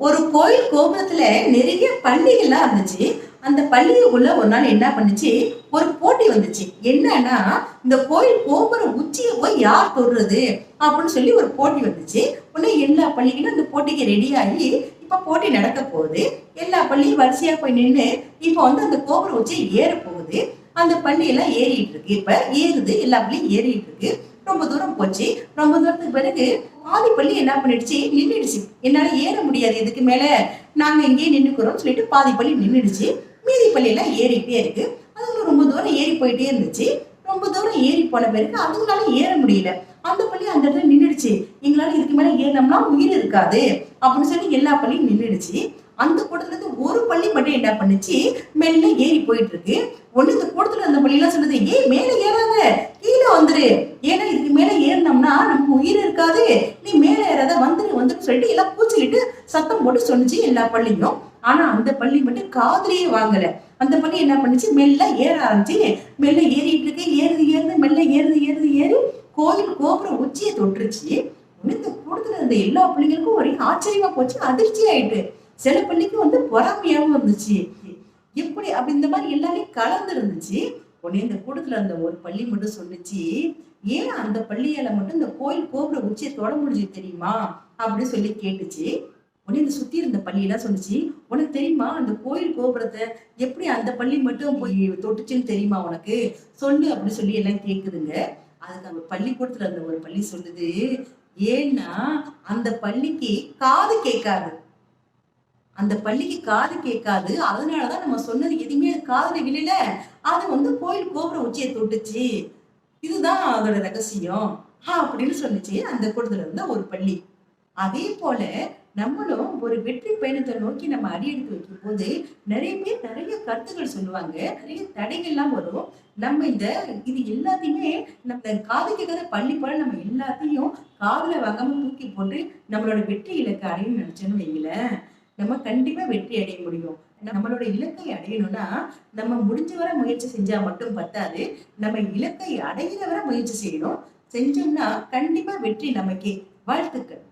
ஒரு கோயில் கோபுரத்துல நிறைய பள்ளிகள்லாம் இருந்துச்சு. அந்த பள்ளிக்குள்ள ஒரு நாள் என்ன பண்ணுச்சு, ஒரு போட்டி வந்துச்சு. என்னன்னா, இந்த கோயில் கோபுர உச்சிய போய் யார் தொடுறது அப்படின்னு சொல்லி ஒரு போட்டி வந்துச்சு. உடனே எல்லா பள்ளிகளும் அந்த போட்டிக்கு ரெடி ஆகி, இப்ப போட்டி நடக்க போகுது. எல்லா பள்ளியும் வரிசையா போய் நின்னு, இப்ப அந்த கோபுர உச்சிய ஏற போகுது. அந்த பள்ளியெல்லாம் ஏறிட்டு இருக்கு. இப்ப ஏறுது, எல்லா பள்ளியும் ஏறிட்டு இருக்கு. ரொம்ப தூரம் போச்சு. ரொம்ப தூரத்துக்கு பிறகு பாதி பள்ளி என்ன பண்ணிடுச்சு, நின்னுடுச்சு. என்னால ஏற முடியாது இதுக்கு மேல, நாங்க இங்கேயே நின்னுக்கிறோம்னு சொல்லிட்டு பாதி பள்ளி நின்னுடுச்சு. மீதி பள்ளி எல்லாம் ஏறிக்கிட்டே இருக்கு. அதுங்களும் ரொம்ப தூரம் ஏறி போயிட்டே இருந்துச்சு. ரொம்ப தூரம் ஏறி போன பிறகு அதுங்களால ஏற முடியல. அந்த பள்ளி அந்த இடத்துல நின்னுடுச்சு. எங்களால இதுக்கு மேல ஏறினோம்னா உயிர் இருக்காது அப்படின்னு சொல்லி எல்லா பள்ளியும் நின்னுடுச்சு. அந்த கூட்டத்துல இருந்து ஒரு பள்ளி மட்டும் என்ன பண்ணுச்சு, மெல்ல ஏறி போயிட்டு இருக்கு. ஒண்ணு இந்த கூட்டத்துல இருந்த பள்ளி எல்லாம் சொல்லுது, ஏய் மேல ஏறாத, கீழே வந்துரு. ஏன்னா இதுக்கு மேல ஏறினோம்னா நமக்கு உயிர் இருக்காது. நீ மேல ஏறாத, வந்துருன்னு சொல்லிட்டு எல்லாம் கூச்சலிட்டு சத்தம் போட்டு சொன்னுச்சு எல்லா பள்ளியும். ஆனா அந்த பள்ளி மட்டும் காதுலயே வாங்கல. அந்த பள்ளி என்ன பண்ணுச்சு, மெல்ல ஏற ஆரம்பிச்சு. மெல்ல ஏறிட்டு இருக்கு. ஏறுது மெல்ல ஏறி கோயில் கோபுர உச்சியை தொட்டுருச்சு. இந்த கூட்டத்துல இருந்த எல்லா பிள்ளைங்களுக்கும் ஒரே ஆச்சரியமா போச்சு, அதிர்ச்சி ஆயிட்டு. சில பள்ளிக்கு பொறாமையாவும் இருந்துச்சு. எப்படி அப்படி இந்த மாதிரி எல்லாமே கலந்து இருந்துச்சு. உடனே இந்த கூட்டத்துல இருந்த ஒரு பள்ளி மட்டும் சொல்லுச்சு, ஏன் அந்த பள்ளியால மட்டும் இந்த கோயில் கோபுர உச்சியை தொட முடிஞ்சது தெரியுமா அப்படின்னு சொல்லி கேட்டுச்சு. உடனே இந்த சுத்தி இருந்த பள்ளி எல்லாம் சொல்லுச்சு, உனக்கு தெரியுமா அந்த கோயில் கோபுரத்தை எப்படி அந்த பள்ளி மட்டும் போய் தொட்டுச்சுன்னு தெரியுமா உனக்கு, சொல்லு அப்படின்னு சொல்லி எல்லாம் கேக்குதுங்க. அதுக்கு அந்த பள்ளிக்கூடத்துல இருந்த ஒரு பள்ளி சொல்லுது, ஏன்னா அந்த பள்ளிக்கு காது கேட்காது. அந்த பள்ளிக்கு காது கேட்காது. அதனாலதான் நம்ம சொன்னது எதுவுமே காதுல விழல. அது கோயில் கோபுர உச்சியை தொட்டுச்சு. இதுதான் அதோட ரகசியம் அப்படின்னு சொல்லுச்சு அந்த கூட்டத்துல இருந்த ஒரு பள்ளி. அதே போல நம்மளும் ஒரு வெற்றி பயணத்தை நோக்கி நம்ம அடி எடுத்து வைக்கும் போது நிறைய பேர் நிறைய கருத்துக்கள் சொல்லுவாங்க, நிறைய தடைகள்லாம் வரும். நம்ம இது எல்லாத்தையுமே நம்ம காது கேட்காத பள்ளி போல நம்ம எல்லாத்தையும் காதுல வாங்காம தூக்கி போட்டு நம்மளோட வெற்றி இலக்கை அடையணும்னு நினைச்சோன்னு வைங்களேன், நம்ம கண்டிப்பா வெற்றி அடைய முடியும். நம்மளோட இலக்கை அடையணும்னா நம்ம முடிஞ்ச வரை முயற்சி செஞ்சா மட்டும் பத்தாது. நம்ம இலக்கை அடையிற வரை முயற்சி செய்யணும். செஞ்சோம்னா கண்டிப்பா வெற்றி நமக்கே. வாழ்த்துக்கள்.